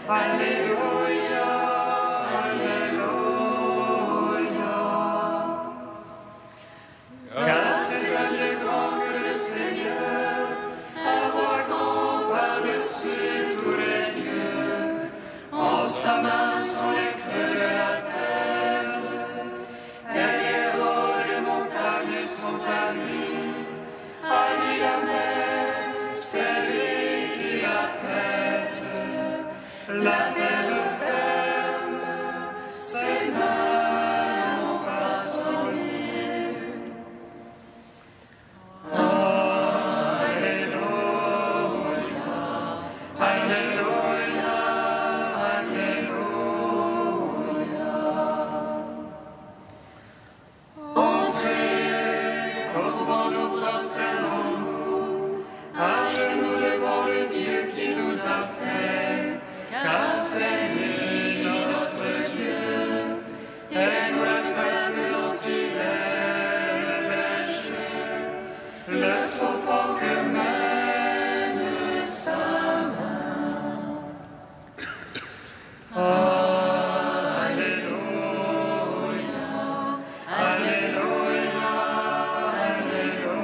Alléluia, Alléluia. Car c'est un Dieu grand que le Seigneur, un roi grand par-dessus tous les dieux. En sa main sont les creux de la terre, et les hauts des montagnes sont à lui. À lui la mer, c'est lui qui l'a faite. La terre ferme, ses mains l'ont façonnée. Alléluia, Alléluia, Alléluia. Entrez, courbons-nous, prosternons-nous, à genoux devant le Dieu qui nous a fait. Car c'est lui notre Dieu, et nous le peuple dont il est le berger, le troupeau que mène sa main. Alléluia, Alléluia, Alléluia.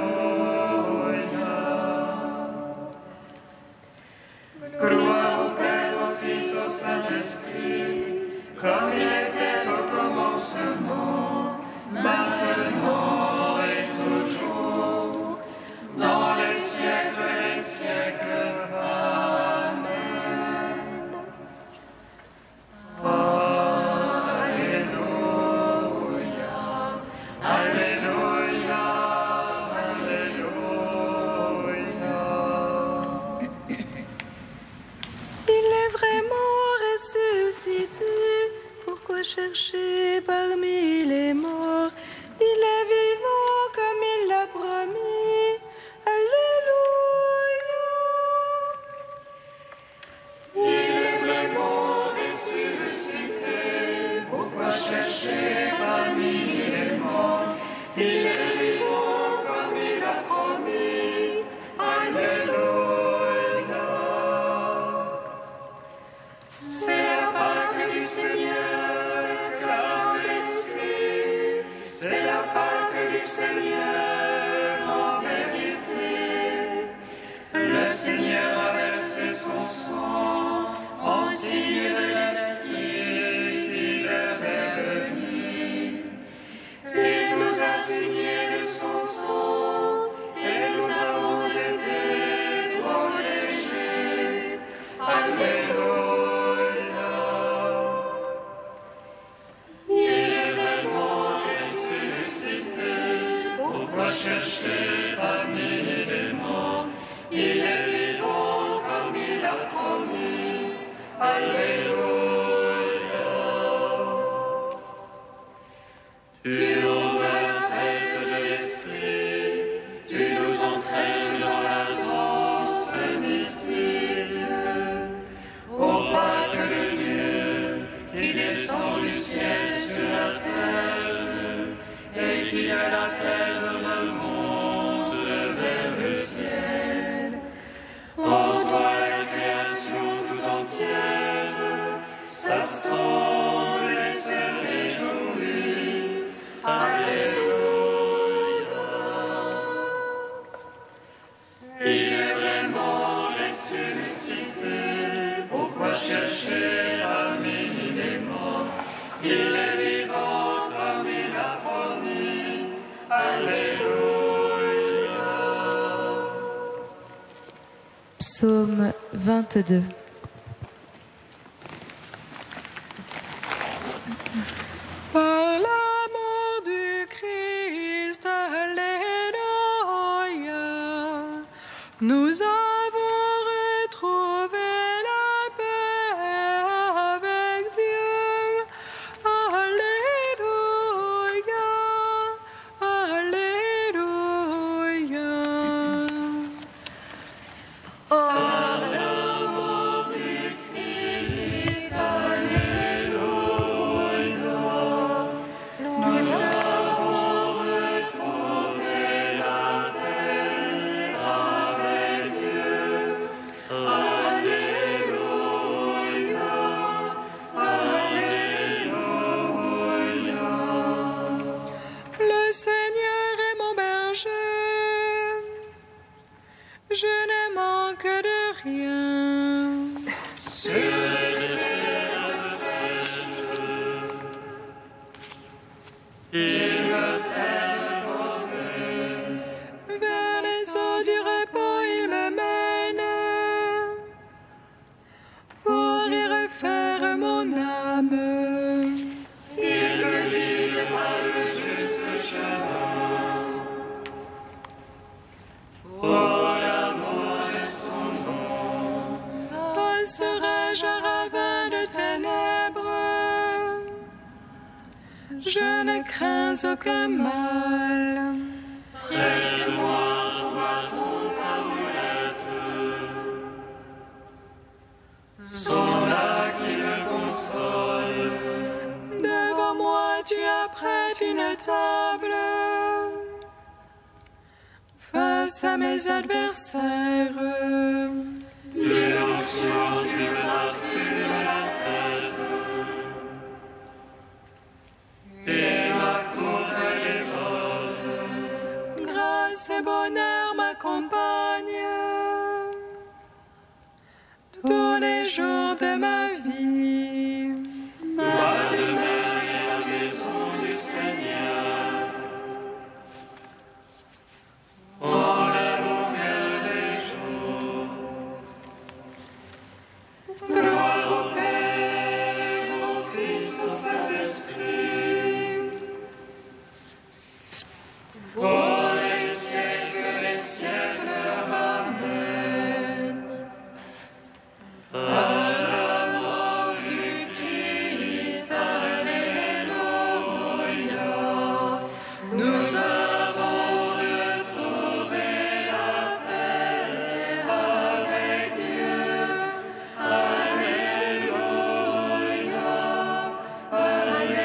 Gloire au Père, au Fils, au Saint-Esprit, comme il était au commencement, maintenant et toujours, dans les siècles des siècles. Amen. Alléluia, Alléluia, Alléluia. Il est vraiment ressuscité. Pourquoi chercher parmi les morts? Il est vivant comme il l'a promis. Alléluia. Il est vraiment ressuscité. Pourquoi chercher parmi les morts? Il est vivant comme il a promis. Alléluia. C'est la Pâque du Seigneur, car l'Esprit, c'est la Pâque du Seigneur en vérité. Le Seigneur a versé son sang en signe de l'Esprit qui devait venir. Il nous a signé de son sang et nous avons été protégés. Alléluia. Il est vraiment ressuscité. Pourquoi chercher parmi les morts? Il est vivant comme il a promis. Alléluia. Tu ouvres la fête de l'Esprit, tu nous entraînes dans la danse mystique. Ô Pâque de Dieu, qui descend du ciel sur la terre, et qui de la terre remonte vers le ciel. En toi la création tout entière s'assemble et se réjouit. Alléluia. Il est vraiment ressuscité. Pourquoi chercher parmi les morts? Il est vivant comme il a promis. Alléluia. Psaume 22. Par la mort du Christ, Alléluia, nous avons retrouvé la paix avec Dieu. Alléluia, Alléluia. Par l'amour Vers les eaux du repos, il me mène pour y refaire mon âme. Passerai-je un ravin de ténèbres? Je ne crains aucun mal. Devant moi, tu apprêtes une table face à mes adversaires. Grâce et bonheur m'accompagnent tous les jours de ma vie. Gloire au Père, au Fils, au Saint-Esprit, pour les siècles des siècles. Amen. À la mort du Christ, Alléluia, nous avons retrouvé la paix avec Dieu. Alléluia, Alléluia.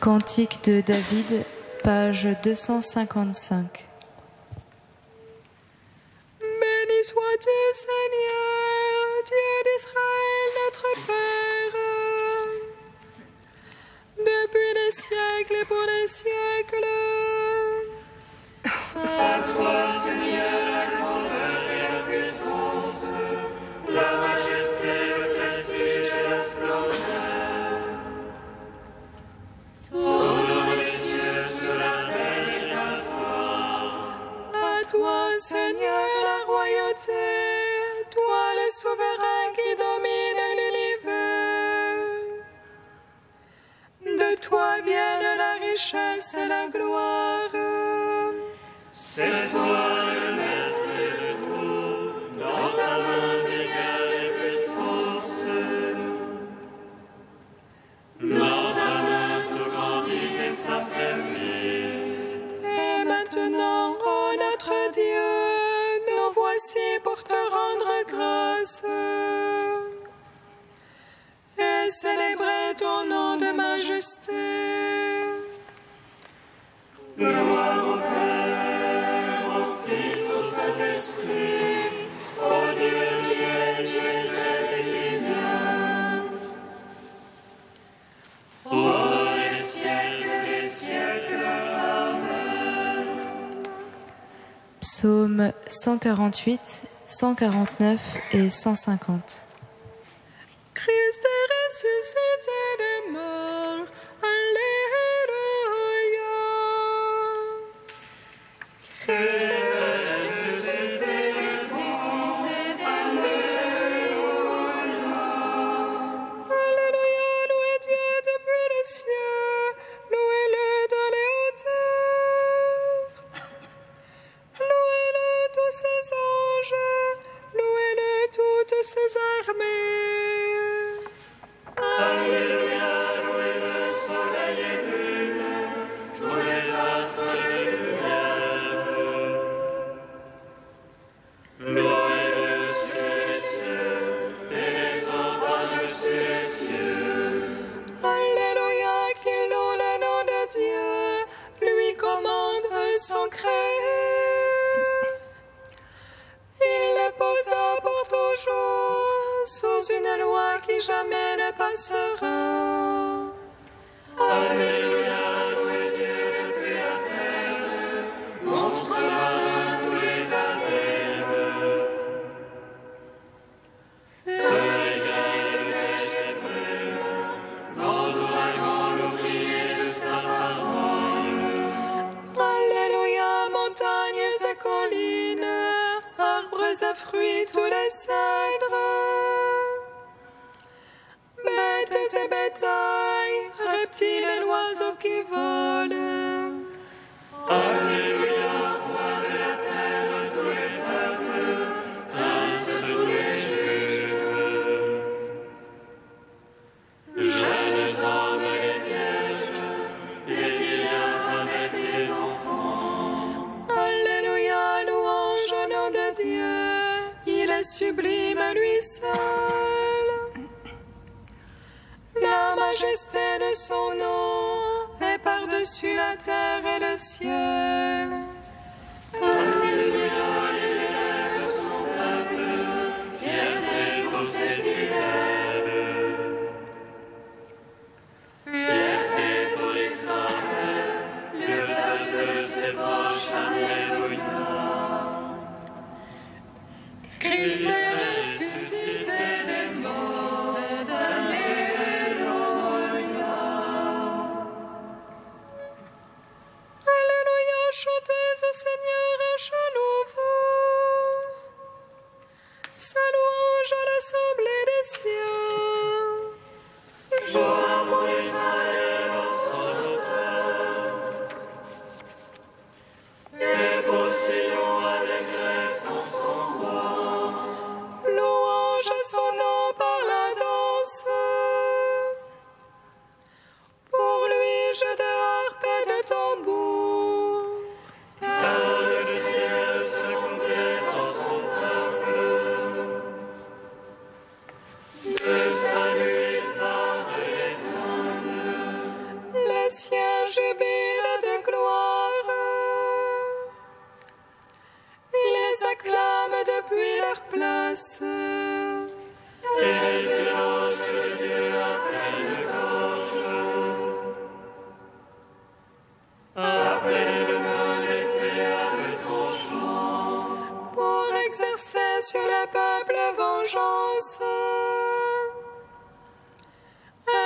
Cantique de David, page 255. Béni sois-tu, Seigneur, Dieu d'Israël, notre Père, depuis les siècles et pour les siècles. À toi, Seigneur, la grandeur et la puissance, la majesté, le prestige et la splendeur. Tout dans les cieux, sur la terre est à toi. À toi, Seigneur, la royauté, toi le souverain qui domine l'univers. De toi viennent la richesse et la gloire. C'est toi le maître de tout, dans ta main d'égale et puissance. Dans ta main tout grandit et s'affermit. Et maintenant, ô notre Dieu, nous voici pour te rendre grâce et célébrer ton nom de majesté. Gloire au Père, au Fils, au Saint-Esprit, au Dieu qui était et qui vient. Pour les siècles des siècles. Amen. Psaume 148, 149 et 150. Christ est ressuscité des morts. Alléluia. Christ est ressuscité des morts. Alléluia. Alléluia. Louez Dieu depuis les cieux. Louez-le dans les hauteurs. Louez-le tous ses anges. Louez-le toutes ses armées. Alléluia, louez le soleil et lune, tous les astres de lumière. Louez-le sur les cieux et les eaux par-dessus les cieux. Alléluia, qu'il loue le nom de Dieu, lui commande son créé. Il le posa pour toujours sous une loi qui jamais ne passera. Alléluia, louez Dieu depuis la terre, monstres marins tous les abîmes. à fruits tous les cèdres. Bêtes et bétail, reptiles et oiseaux qui volent. Alléluia, roi de la terre de tous les peuples, prince de tous les juges. Jeunes hommes et vierges, les vieillards avec les enfants. Alléluia, louange au nom de Dieu, il est sublime à lui seul. La majesté de son nom est par-dessus la terre et le ciel. Alléluia, il élève son peuple, fierté pour ses fidèles. Fierté pour Israël, le peuple de ses proches, alléluia. Christ est ressuscité des morts, alléluia. Alléluia, chantez au Seigneur un chant nouveau. Sa louange à l'assemblée des siens. Joie pour Israël en son auteur, et pour Sion allégresse en son roi. Louange à son nom par la danse. Pour lui, jeu de harpe et de tambour. Car le ciel se complète en son peuple. De salut il parle les hommes. Les siens jubilent de gloire. Ils les acclament depuis leur place. Et les éloges de Dieu à pleine gorge. Appelez le main l'épée à deux tranchants. Pour exercer sur le peuple vengeance.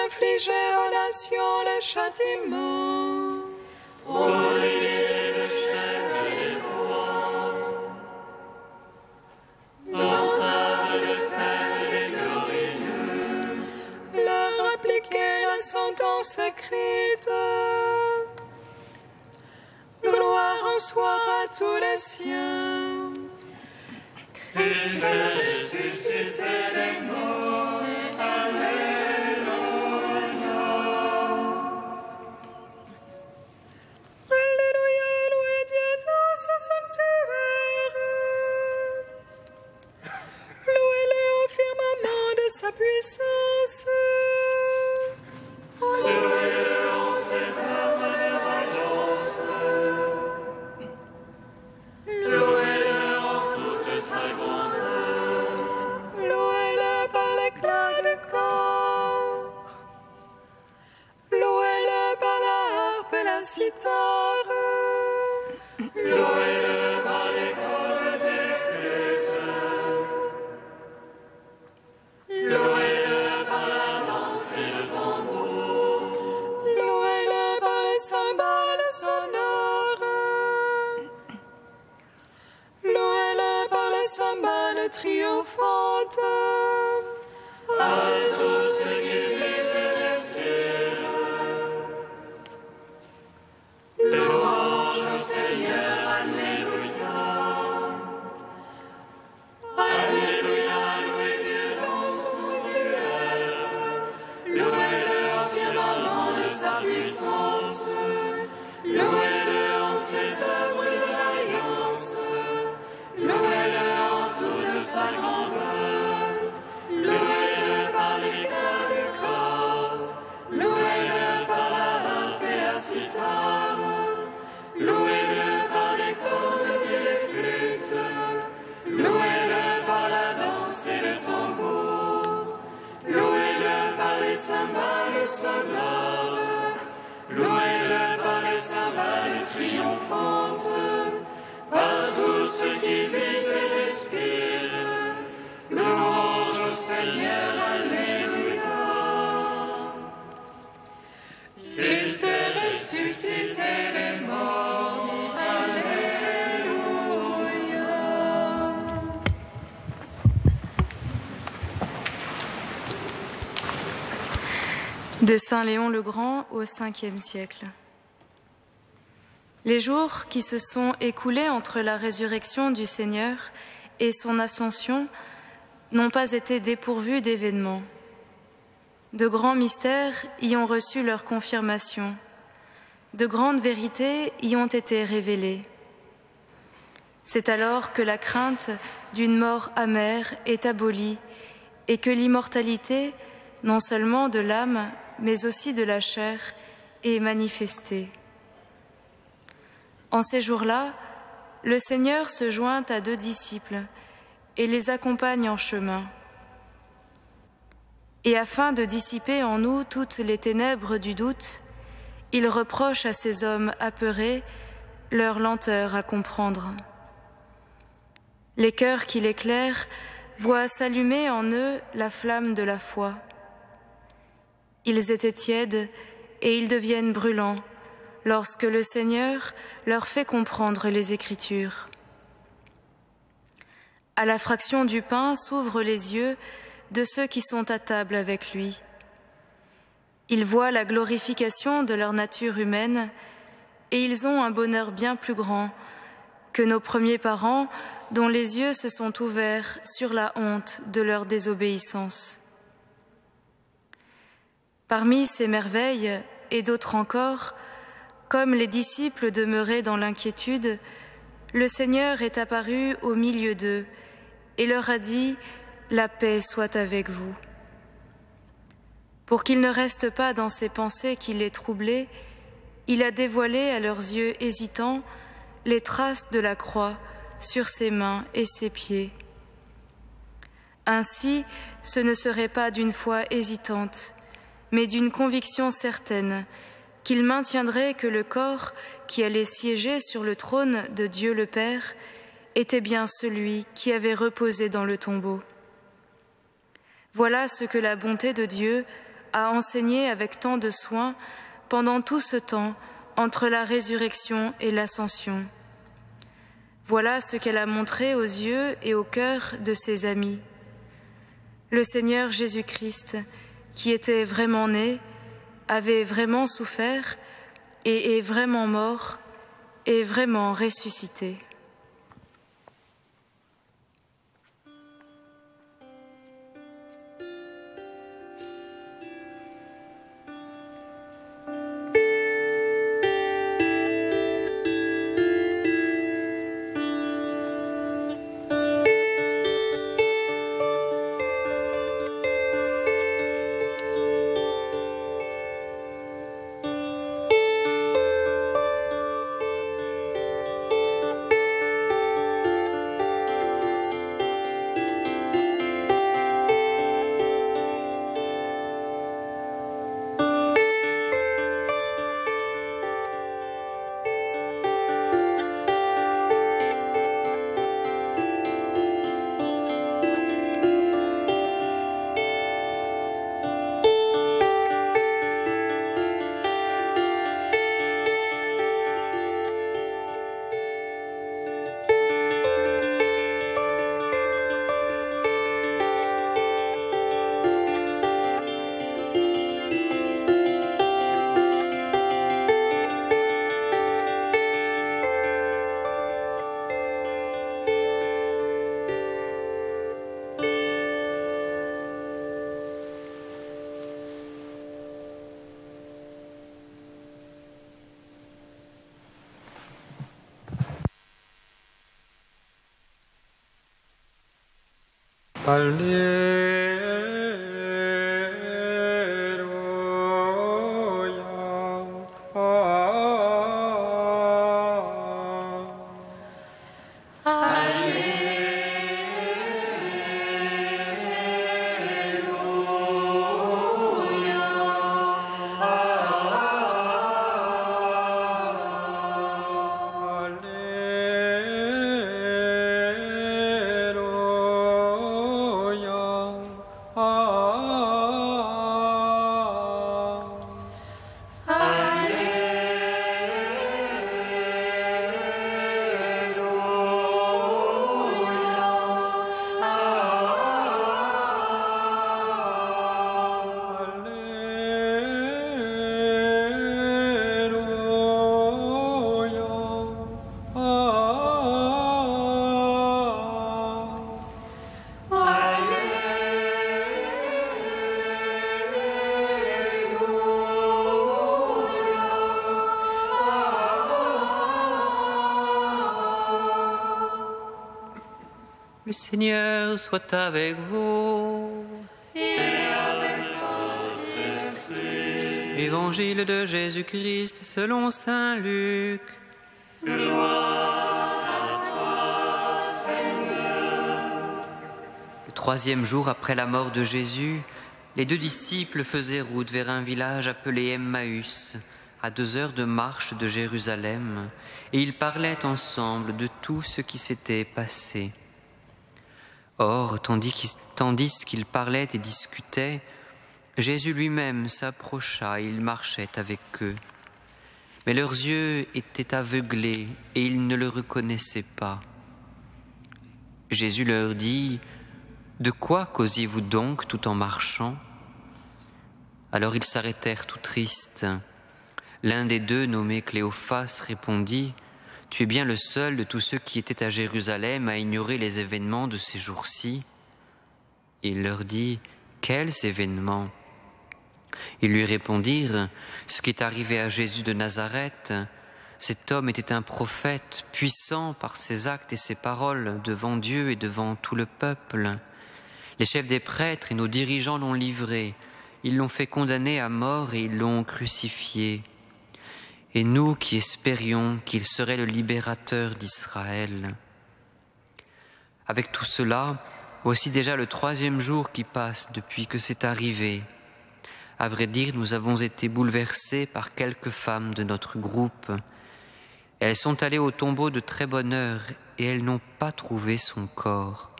Infliger aux nations le châtiment. Pour lier le chef et les rois. D'entrave de fer les glorieux. Leur appliquer la sentence écrite. Gloire en soit à tous les siens. Christ est ressuscité des morts. Alléluia. Alléluia, louez Dieu dans ce sanctuaire. Louez-le au firmament de sa puissance. Louez-le en ses œuvres de vaillance. Louez-le en toute sa grandeur. Louez-le par l'éclat du corps. Louez-le par la harpe et la cithare. Louez-le par les cordes et les flûtes. Louez-le par la danse et le tambour. Louez-le par les cymbales sonores. Louez-le par les cymbales triomphantes. À tous ceux qui vivent et respirent. Louange au Seigneur, alléluia. Alléluia, louez Dieu dans son sanctuaire. Louez-le au firmament de sa puissance. Louez-le en ses œuvres de vaillance. Louez-le en toute sa grandeur. Louez-le par l'éclat du corps. Louez-le par la harpe et la cithare. Louez-le par les cordes et les flûtes. Louez-le par la danse et le tambour. Louez-le par les cymbales sonores. Louez-le par les cymbales triomphantes. Par tous ceux qui vivent et respirent. Louange au Seigneur, alléluia. Christ est ressuscité des morts, alléluia. De Saint Léon le Grand au Ve siècle. Les jours qui se sont écoulés entre la résurrection du Seigneur et son ascension n'ont pas été dépourvus d'événements. De grands mystères y ont reçu leur confirmation. De grandes vérités y ont été révélées. C'est alors que la crainte d'une mort amère est abolie et que l'immortalité, non seulement de l'âme, mais aussi de la chair, est manifestée. En ces jours-là, le Seigneur se joint à 2 disciples et les accompagne en chemin. Et afin de dissiper en nous toutes les ténèbres du doute, il reproche à ces hommes apeurés leur lenteur à comprendre. Les cœurs qui l'éclairent voient s'allumer en eux la flamme de la foi. Ils étaient tièdes et ils deviennent brûlants lorsque le Seigneur leur fait comprendre les Écritures. À la fraction du pain s'ouvrent les yeux de ceux qui sont à table avec lui. Ils voient la glorification de leur nature humaine et ils ont un bonheur bien plus grand que nos premiers parents dont les yeux se sont ouverts sur la honte de leur désobéissance. Parmi ces merveilles et d'autres encore, comme les disciples demeuraient dans l'inquiétude, le Seigneur est apparu au milieu d'eux et leur a dit « La paix soit avec vous ». Pour qu'ils ne restent pas dans ces pensées qui les troublaient, il a dévoilé à leurs yeux hésitants les traces de la croix sur ses mains et ses pieds. Ainsi, ce ne serait pas d'une foi hésitante, mais d'une conviction certaine qu'il maintiendrait que le corps qui allait siéger sur le trône de Dieu le Père était bien celui qui avait reposé dans le tombeau. Voilà ce que la bonté de Dieu a enseigné avec tant de soin pendant tout ce temps entre la résurrection et l'ascension. Voilà ce qu'elle a montré aux yeux et au cœur de ses amis. Le Seigneur Jésus-Christ, qui était vraiment né, avait vraiment souffert et est vraiment mort et vraiment ressuscité. Le Seigneur soit avec vous. Et avec votre esprit. Évangile de Jésus-Christ selon saint Luc. Gloire à toi, Seigneur. Le 3e jour après la mort de Jésus, les 2 disciples faisaient route vers un village appelé Emmaüs, à 2 heures de marche de Jérusalem, et ils parlaient ensemble de tout ce qui s'était passé. Or, tandis qu'ils parlaient et discutaient, Jésus lui-même s'approcha et il marchait avec eux. Mais leurs yeux étaient aveuglés et ils ne le reconnaissaient pas. Jésus leur dit : « De quoi causiez-vous donc tout en marchant ?» Alors ils s'arrêtèrent tout tristes. L'un des 2, nommé Cléophas, répondit : « Tu es bien le seul de tous ceux qui étaient à Jérusalem à ignorer les événements de ces jours-ci. » Il leur dit : « Quels événements ?» Ils lui répondirent : « Ce qui est arrivé à Jésus de Nazareth. Cet homme était un prophète, puissant par ses actes et ses paroles devant Dieu et devant tout le peuple. Les chefs des prêtres et nos dirigeants l'ont livré. Ils l'ont fait condamner à mort et ils l'ont crucifié. Et nous qui espérions qu'il serait le libérateur d'Israël. Avec tout cela, voici déjà le 3e jour qui passe depuis que c'est arrivé. À vrai dire, nous avons été bouleversés par quelques femmes de notre groupe. Elles sont allées au tombeau de très bonne heure et elles n'ont pas trouvé son corps.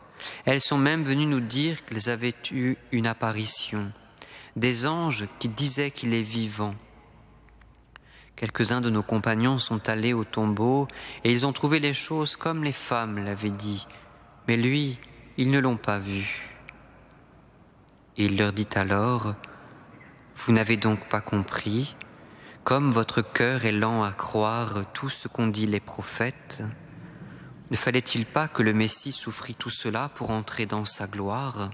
Elles sont même venues nous dire qu'elles avaient eu une apparition, des anges qui disaient qu'il est vivant. Quelques-uns de nos compagnons sont allés au tombeau et ils ont trouvé les choses comme les femmes l'avaient dit. Mais lui, ils ne l'ont pas vu. Et il leur dit alors : « Vous n'avez donc pas compris, comme votre cœur est lent à croire tout ce qu'ont dit les prophètes ? Ne fallait-il pas que le Messie souffrit tout cela pour entrer dans sa gloire ?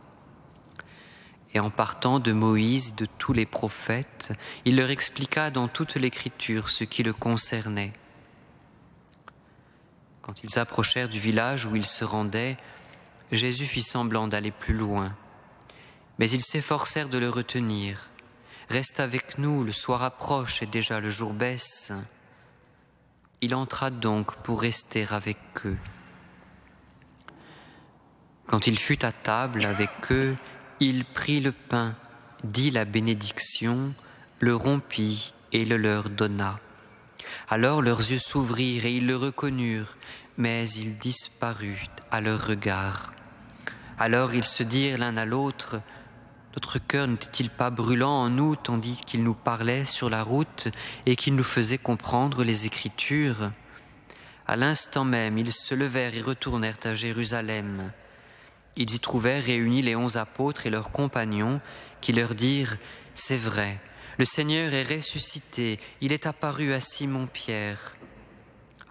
Et en partant de Moïse et de tous les prophètes, il leur expliqua dans toute l'Écriture ce qui le concernait. Quand ils approchèrent du village où ils se rendaient, Jésus fit semblant d'aller plus loin. Mais ils s'efforcèrent de le retenir. « Reste avec nous, le soir approche et déjà le jour baisse. » Il entra donc pour rester avec eux. Quand il fut à table avec eux, il prit le pain, dit la bénédiction, le rompit et le leur donna. Alors leurs yeux s'ouvrirent et ils le reconnurent, mais il disparut à leur regard. Alors ils se dirent l'un à l'autre : notre cœur n'était-il pas brûlant en nous tandis qu'il nous parlait sur la route et qu'il nous faisait comprendre les Écritures ? À l'instant même, ils se levèrent et retournèrent à Jérusalem. Ils y trouvèrent réunis les 11 apôtres et leurs compagnons qui leur dirent : « C'est vrai, le Seigneur est ressuscité, il est apparu à Simon-Pierre. »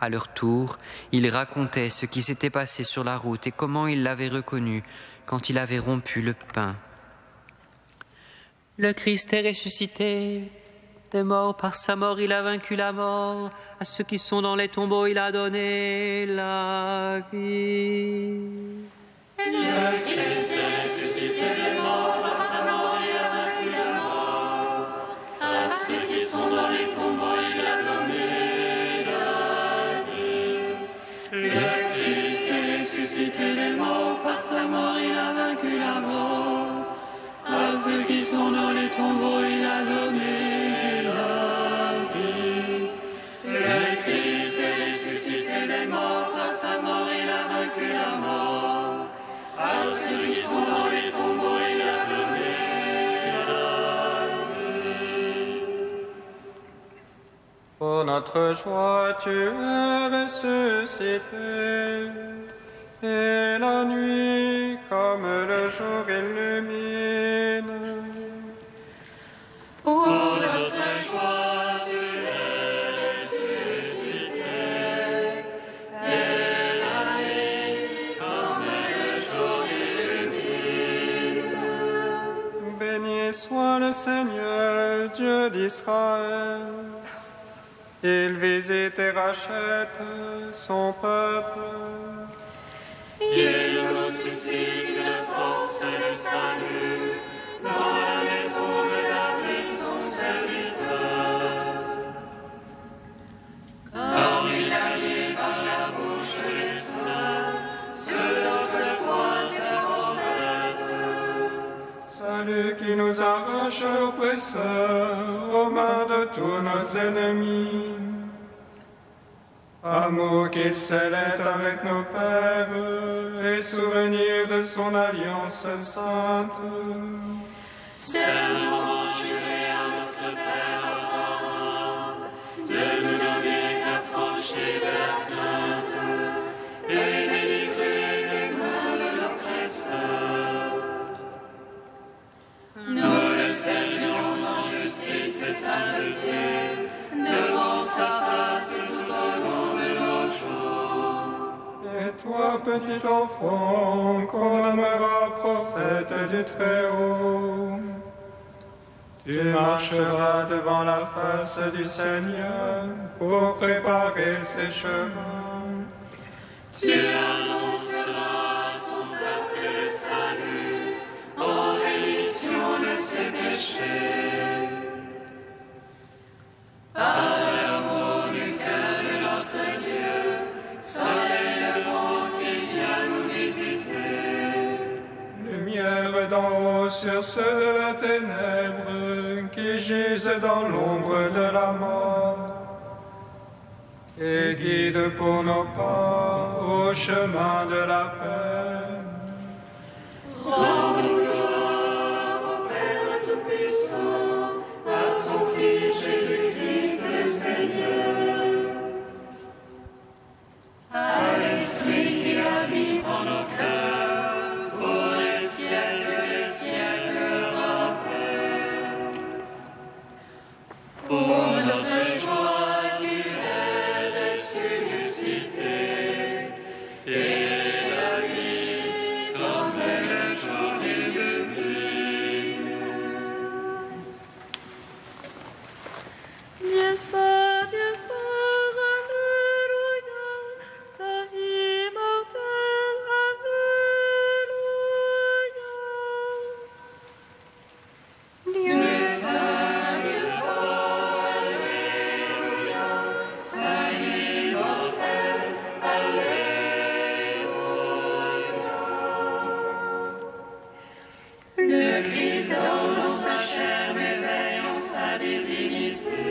À leur tour, ils racontaient ce qui s'était passé sur la route et comment ils l'avaient reconnu quand il avait rompu le pain. « Le Christ est ressuscité, des morts par sa mort, il a vaincu la mort. À ceux qui sont dans les tombeaux, il a donné la vie. » Le Christ est ressuscité des morts, par sa mort il a vaincu la mort. À ceux qui sont dans les tombeaux, il a donné la vie. Le Christ est ressuscité des morts, par sa mort il a vaincu la mort. À ceux qui sont dans les tombeaux, il a donné la vie. Le Christ est ressuscité des morts, par sa mort il a vaincu la mort. À ceux qui sont dans les tombeaux, il a donné la vie. Pour notre joie, tu es ressuscité, et la nuit, comme le jour, illumine. Pour notre joie, tu es ressuscité, et la nuit, comme le jour illumine. Béni soit le Seigneur, Dieu d'Israël. Il visite et rachète son peuple. Il nous lâche l'oppresseur aux mains de tous nos ennemis. Amour qu'il scellait avec nos pères et souvenir de son alliance sainte. Serment juré à notre Père Abraham de nous donner affranchis de la crainte et délivrer des mains de l'oppresseur. Nous le saluons en justice et sainteté devant sa face tout au long de nos jours. Et toi, petit enfant, qu'on nommera prophète du Très-Haut, tu marcheras devant la face du Seigneur pour préparer ses chemins. Tu annonceras à son peuple le salut en rémission de ses péchés. Par l'amour du cœur de notre Dieu, soleil levant qui vient nous visiter. Lumière d'en haut sur ceux de la ténèbre qui gisent dans l'ombre de la mort. Et guide pour nos pas au chemin de la paix. Rendons gloire au Père Tout-Puissant, à son Fils Jésus-Christ le Seigneur, à l'Esprit qui habite en nos cœurs, pour les siècles des siècles. Amen. Pour notre joie, tu es ressuscité, et la nuit comme le jour illumine. Dieu saint, Dieu fort, Alléluia, saint immortel, Alléluia. Dieu saint, Dieu fort, Alléluia, saint immortel, Alléluia. Le Christ dans sa chair m'éveille en sa divinité,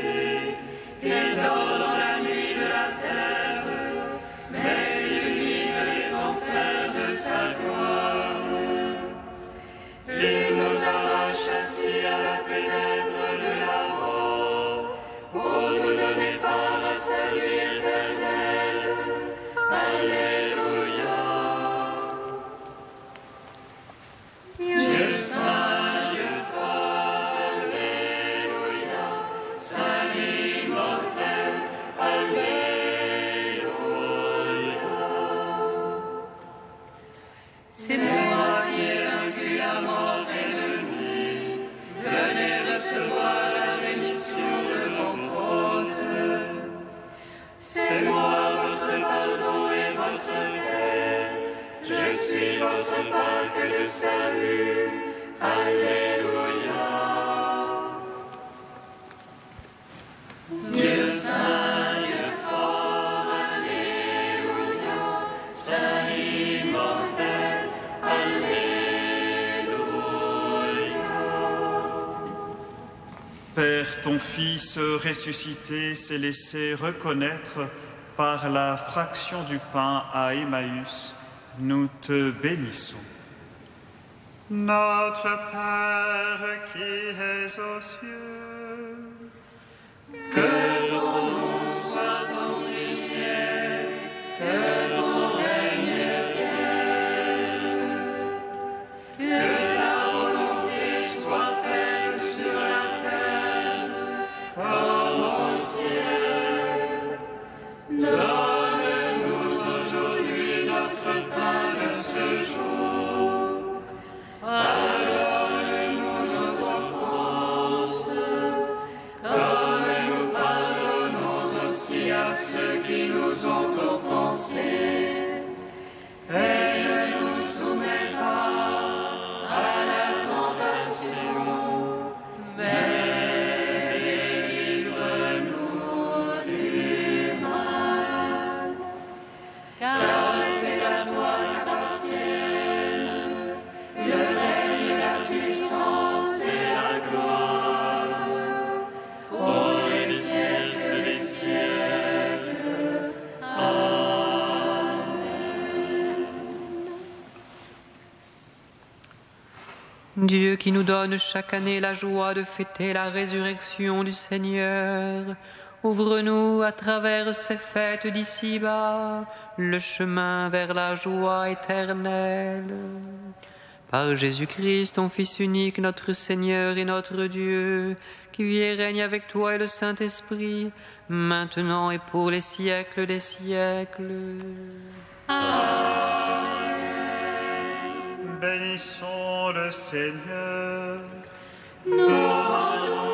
et dort dans la nuit de la terre, mais illumine les enfers de sa gloire. Il nous arrache ainsi à la ténèbre de la mort, pour nous donner part à sa vie éternelle. Alléluia. Dieu saint, Dieu fort, Alléluia, saint immortel, Alléluia. C'est moi qui ai vaincu la mort ennemie, venez recevoir la rémission de vos fautes. C'est moi votre pardon et votre paix, je suis votre Pâque de salut. Alléluia. Dieu saint, Dieu fort, Alléluia, saint immortel, Alléluia. Père, ton Fils ressuscité s'est laissé reconnaître par la fraction du pain à Emmaüs. Nous te bénissons. Notre Père qui es aux cieux, Que ton nom soit sanctifié, que ton règne vienne, que ta volonté soit faite sur la terre comme au ciel. Donne-nous aujourd'hui notre pain de ce jour. Pardonne-nous nos offenses, comme nous pardonnons Dieu qui nous donne chaque année la joie de fêter la résurrection du Seigneur, ouvre-nous à travers ces fêtes d'ici-bas le chemin vers la joie éternelle. Par Jésus-Christ, ton Fils unique, notre Seigneur et notre Dieu, qui vit et règne avec toi et le Saint-Esprit, maintenant et pour les siècles des siècles. Amen. Bénissons le Seigneur. Nous rendons